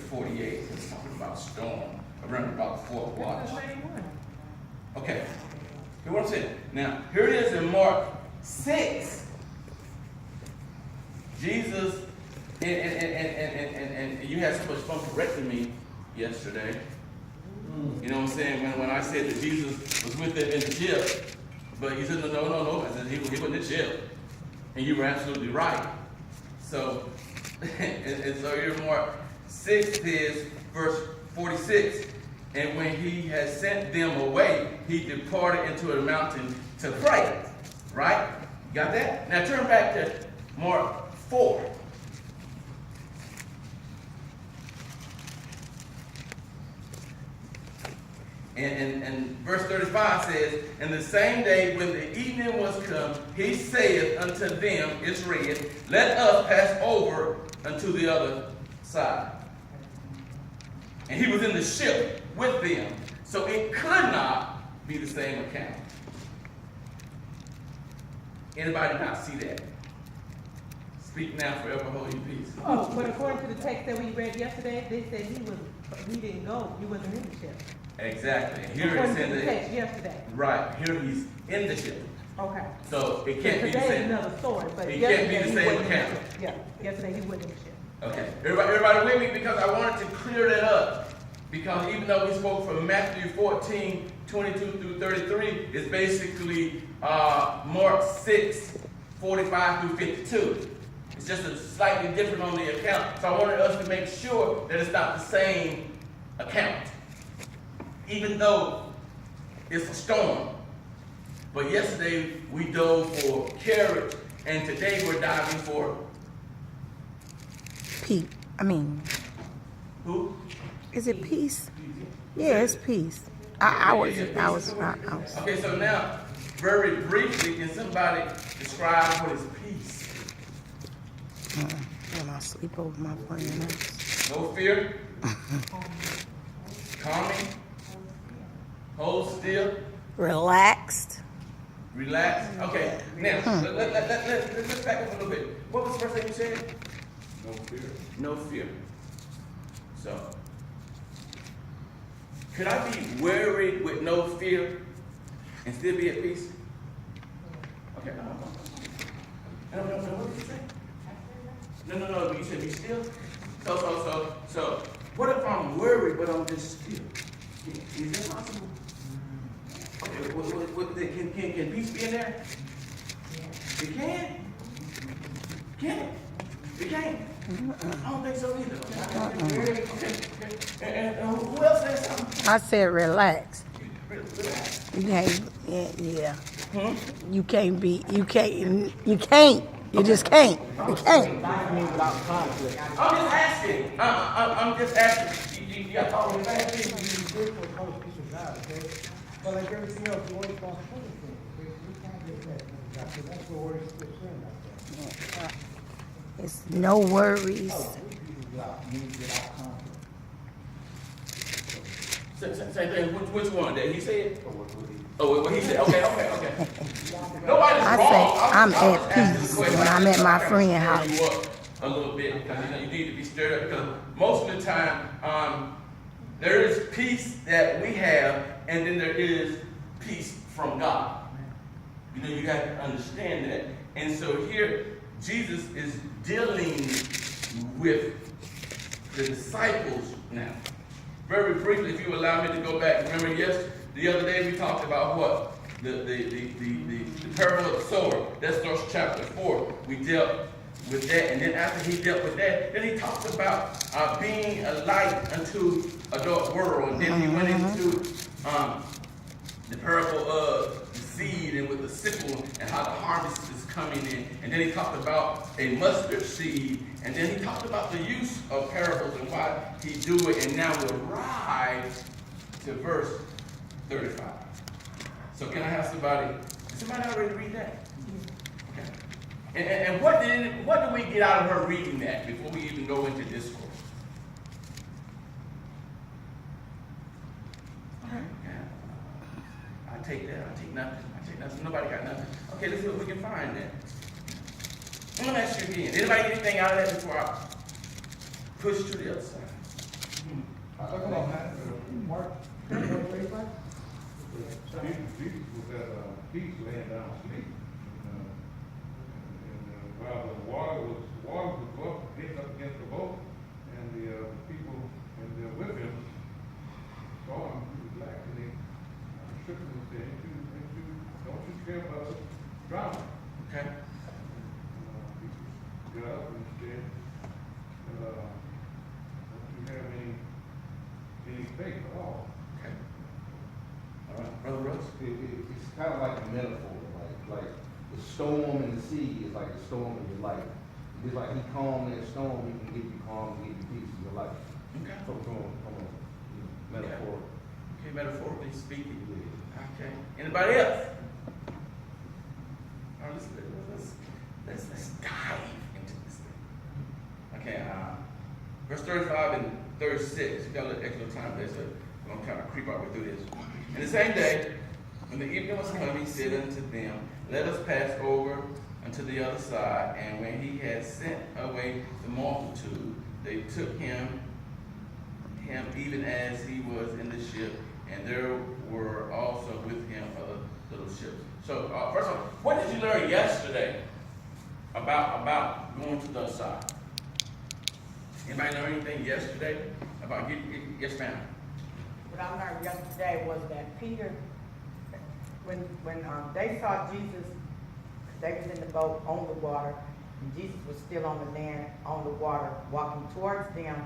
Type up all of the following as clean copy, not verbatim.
48. It's talking about storm around about the fourth watch. Okay. Hear what I'm saying? Now, here it is in Mark 6. Jesus, and you had so much fun correcting me yesterday. You know what I'm saying? When I said that Jesus was with them in the ship, but you said, no. I said, he wasn't in the ship. And you were absolutely right. So, and so here Mark 6 is verse 46. And when he had sent them away, he departed into a mountain to pray. Right? Got that? Now turn back to Mark 4. And verse 35 says, and the same day when the evening was come, he saith unto them, it's read, let us pass over unto the other side. And he was in the ship with them. So it could not be the same account. Anybody not see that? Speak now, forever hold your peace. Oh, but according to the text that we read yesterday, they said he didn't go. He wasn't in the ship. Exactly. Here According it's in to the the text yesterday. right. Here he's in the ship. Okay. So it can't be the Today is same. another story, but It can't be yesterday the he same wasn't in the account. ship. Yeah, yesterday he wasn't in the ship. Okay. Everybody with me? Because I wanted to clear that up. Because even though we spoke from Matthew 14, 22 through 33, it's basically Mark 6, 45 through 52. It's just a slightly different on the account. So I wanted us to make sure that it's not the same account. Even though it's a storm. But yesterday we dove for carrot, and today we're diving for Pete. who? Is it peace? Yeah, it's peace. I was. Okay, so now, very briefly, can somebody describe what is peace? When I sleep over my friends. No fear? Calming? Hold still? Relaxed. Relax? Okay, now, let's back up a little bit. What was the first thing you said? No fear. No fear. So, could I be worried with no fear and still be at peace? Okay, no, what did you say? No, you said be still? So, what if I'm worried but I'm just still? Is that possible? Okay, can peace be in there? It can? Can it? It can? I don't think so either. Okay. And who else said something? I said relax. Relax. You can't. Yeah. You can't be. You can't. You just can't. You can't. I'm just asking. I'm just asking. You got to follow me back. But like everything else, you always want to we can't get that. That's what we're saying out there. It's no worries. Same thing. Which one? Did he say it? Oh, what he said? Okay. Nobody's I wrong. say I'm just at asking peace the question. when I'm at my I'm friend's trying to house. stir you up a little bit because you need to be stirred up because most of the time there is peace that we have and then there is peace from God. You have to understand that. And so here Jesus is dealing with the disciples now. Very briefly, if you allow me to go back, remember, the other day we talked about what? The parable of the sower. That's Joshua chapter 4. We dealt with that, and then after he dealt with that, then he talked about being a light unto a dark world. And then he went into the parable of the seed and with the sickle and how the harvest is coming in. And then he talked about a mustard seed. And then he talked about the use of parables and why he do it. And now we'll rise to verse 35. So can I have somebody already read that? Okay. And what do we get out of her reading that before we even go into discourse? I take that. I take nothing. Nobody got nothing. Okay, let's see what we can find then. I'm going to ask you again. Anybody get anything out of that before I push to the other side? Come on, man. Mark, what do you think? Jesus was at peace laying down asleep. While the water was hitting up against the boat, and the people with him saw him, he was black, and they shook him and said, don't you care about us drowning? Okay. He got up and said, don't you have any faith at all? Okay. All right, Brother Rose. It's kind of like a metaphor, like the storm in the sea is like the storm in your life. Just like he calmed that storm, he can give you calm and give you peace in your life. Okay. From metaphor. Okay, metaphorically speaking. Okay. Anybody else? All right, let's dive into this thing. Okay, verse 35 and 36. You got a little extra time there, so I'm going to kind of creep our way through this. And the same day, when the evening was come, he said unto them, let us pass over unto the other side. And when he had sent away the multitude, they took him even as he was in the ship, and there were also with him other little ships. So, first of all, what did you learn yesterday about going to the other side? Anybody learn anything yesterday about getting, yes, ma'am? What I learned yesterday was that Peter, when they saw Jesus, they was in the boat on the water, and Jesus was still on the land, on the water, walking towards them.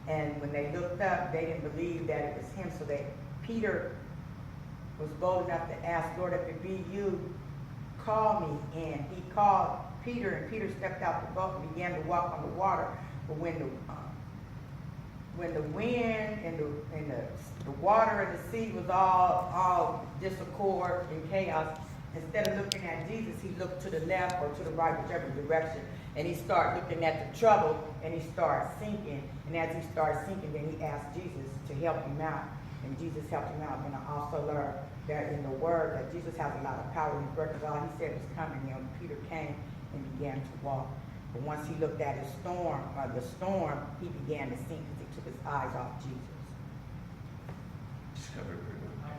And when they looked up, they didn't believe that it was him. So Peter was bold enough to ask, Lord, if it be you, call me. And he called Peter, and Peter stepped out the boat and began to walk on the water. But when the wind and the water and the sea was all discord and chaos, instead of looking at Jesus, he looked to the left or to the right, whichever direction, and he started looking at the trouble, and he started sinking. And as he started sinking, then he asked Jesus to help him out, and Jesus helped him out. And I also learned that in the Word that Jesus has a lot of power in his word, because all he said was coming. And Peter came and began to walk. But once he looked at the storm, he began to sink because he took his eyes off Jesus. Just cover it pretty well.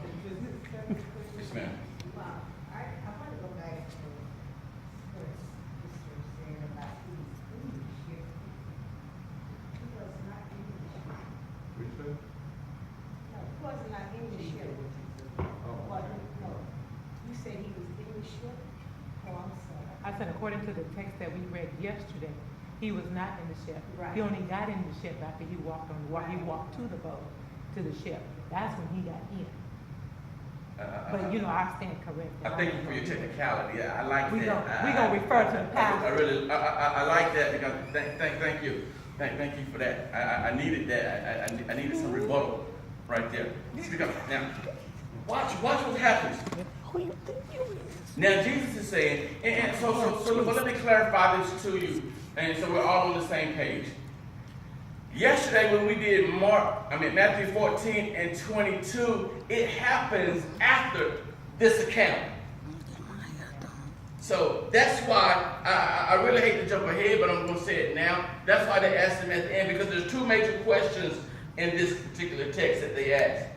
Yes, ma'am. I want to go back to what Sister was saying about his leadership. He was not in the ship. What you say? No, he was not in the ship. Oh. No, you said he was in the ship? Oh, I'm sorry. I said, according to the text that we read yesterday, he was not in the ship. Right. He only got in the ship after he walked on the water. He walked to the boat, to the ship. That's when he got in. But I stand corrected. I thank you for your technicality. I like We that. gonna refer to the past. I like that because thank you. Thank you for that. I needed that. I needed some rebuttal right there. Speak up. Now, watch what happens. Who you think you is? Now Jesus is saying, and so let me clarify this to you, and so we're all on the same page. Yesterday when we did Matthew 14 and 22, it happens after this account. So that's why I really hate to jump ahead, but I'm going to say it now. That's why they asked him at the end, because there's two major questions in this particular text that they asked.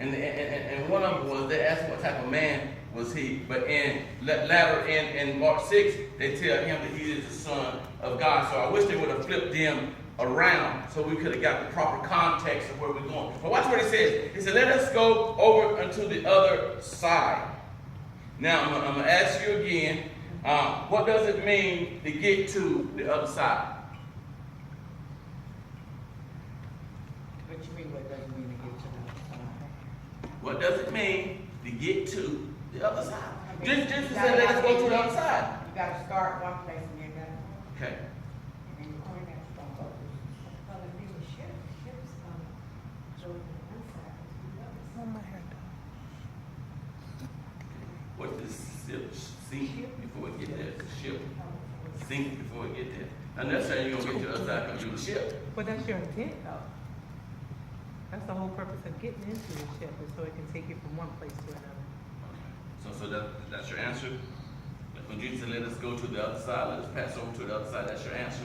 And one of them was they asked what type of man was he, but later in Mark 6, they tell him that he is the Son of God. So I wish they would have flipped them around so we could have got the proper context of where we're going. But watch what he says. He said, let us go over unto the other side. Now, I'm going to ask you again, what does it mean to get to the other side? What you mean, what does it mean to get to the other side? What does it mean to get to the other side? I mean, Just you say, let us go to the gotta- other side. You got to start one place and then another. Okay. And you point at the phone. Well, if it was ships go to one side, to the other side. Oh, my hair done. What does ship sink before it get there? The ship sink before it get there. Not necessarily you're going to get to the other side because you're the ship. But that's your intent, though. That's the whole purpose of getting into the ship, is so it can take you from one place to another. So that's your answer? When Jesus said, let us go to the other side, let us pass over to the other side, that's your answer?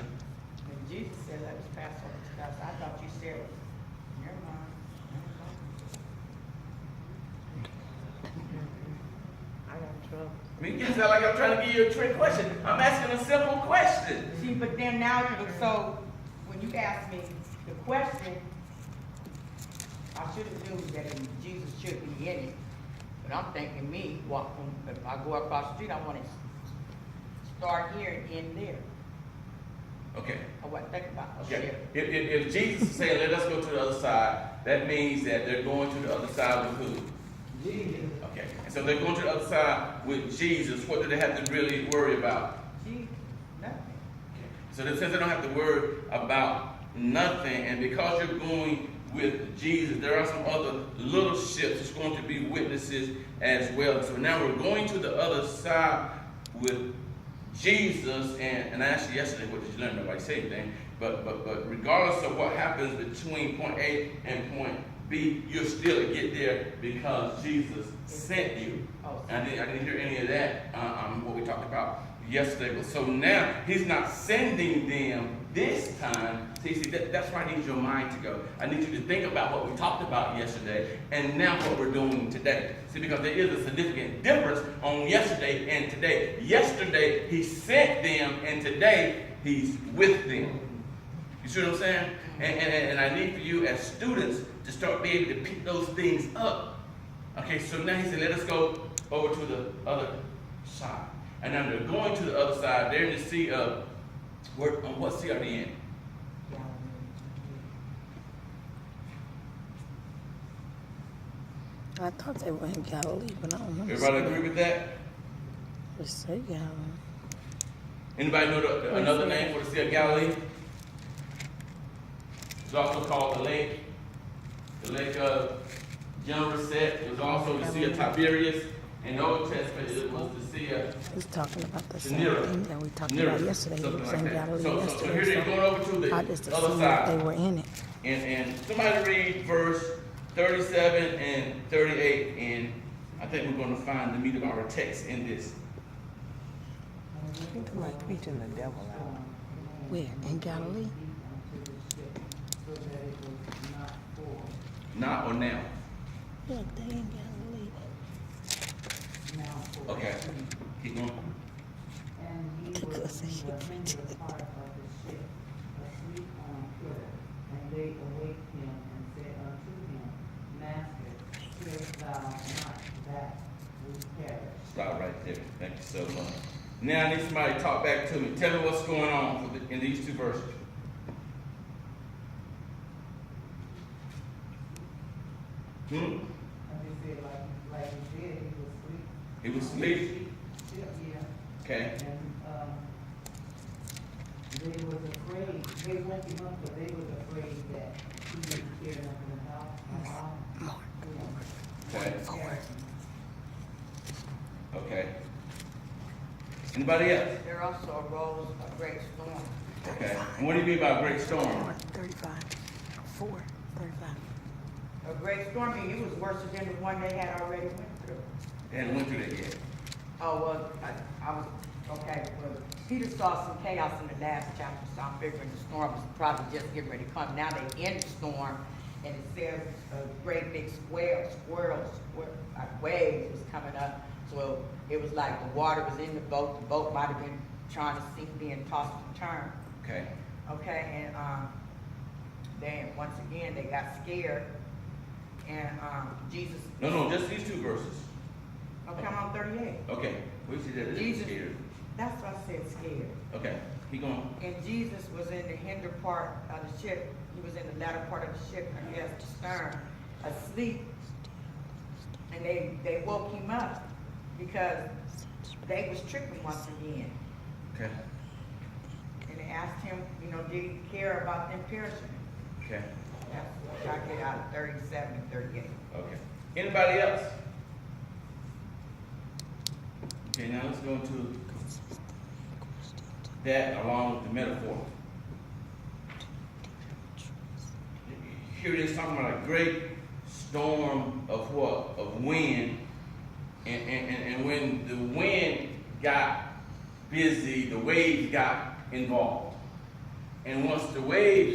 When Jesus said, let us pass over to the other side, I thought you said, Never mind. I got trouble. I mean, you sound like I'm trying to give you a trick question. I'm asking a simple question. See, but then now, so, when you ask me the question, I should have knew that Jesus should be in it. But I'm thinking me, walking, if I go across the street, I want to start here and end there. Okay. I wasn't thinking about a Okay. ship. If Jesus is saying, let us go to the other side, that means that they're going to the other side with who? Jesus. Okay. And so they're going to the other side with Jesus. What do they have to really worry about? Jesus, nothing. So since they don't have to worry about nothing, and because you're going with Jesus, there are some other little ships that's going to be witnesses as well. So now we're going to the other side with Jesus, and I asked you yesterday, what did you learn? Nobody said anything. But regardless of what happens between point A and point B, you'll still get there because Jesus sent you. And I didn't hear any of that, what we talked about yesterday. But so now he's not sending them this time. See, that's where I need your mind to go. I need you to think about what we talked about yesterday and now what we're doing today. See, because there is a significant difference on yesterday and today. Yesterday, he sent them, and today, he's with them. You see what I'm saying? And I need for you as students to start being able to pick those things up. Okay, so now he said, let us go over to the other side. And now they're going to the other side. They're in the sea of, what sea are they in? I thought they were in Galilee, but I don't know. Everybody agree with that? Let's say Galilee. Anybody know another name for the Sea of Galilee? It's also called the lake of Gennesaret. It was also the Sea of Tiberias. In the Old Testament, it was the Sea of He's talking about the same Nero. thing that we talked Nero, about yesterday. He something was like in that. Galilee So yesterday. here they're going over to the I just other assumed that side. they were in it. And somebody read verse 37 and 38, and I think we're going to find the meat of our text in this. I think I'm like preaching the devil out. Where? In Galilee? So that it was not for, Not or now? Look, they in Galilee. now for. Okay. Keep going. And he was in the hinder part of the ship, asleep on a pillar. And they awaked him and said unto him, Master, fearest thou not that we perish? Stop right there. Thank you so much. Now I need somebody to talk back to me. Tell me what's going on in these two verses. And they said, like he said, he was asleep. He was asleep. Ship, yeah. Okay. And, they was afraid, they woke him up, but they was afraid that he didn't care nothing about. Okay. Okay. Anybody else? There also arose a great storm. Okay. And what do you mean by great storm? 35. 4. 35. A great storm, I mean, it was worse than the one they had already went through. They hadn't went through that yet. Oh, well, I was, okay, well, Peter saw some chaos in the last chapter, so I'm figuring the storm was probably just getting ready to come. Now they in the storm, and it says a great big like waves was coming up. So it was like the water was in the boat might have been trying to sink, being tossed and turned. Okay. Okay, and, then once again, they got scared, and, Jesus. No, just these two verses. Okay, I'm on 38. Okay. We see that Jesus. it's scared. That's why I said scared. Okay. Keep going. And Jesus was in the hinder part of the ship. He was in the latter part of the ship, and he has the stern, asleep. And they woke him up because they was tripping once again. Okay. And they asked him, did he care about them perishing? Okay. That's what I get out of 37 and 38. Okay. Anybody else? Okay, now let's go into that along with the metaphor. Here it is talking about a great storm of what? Of wind. And when the wind got busy, the waves got involved. And once the waves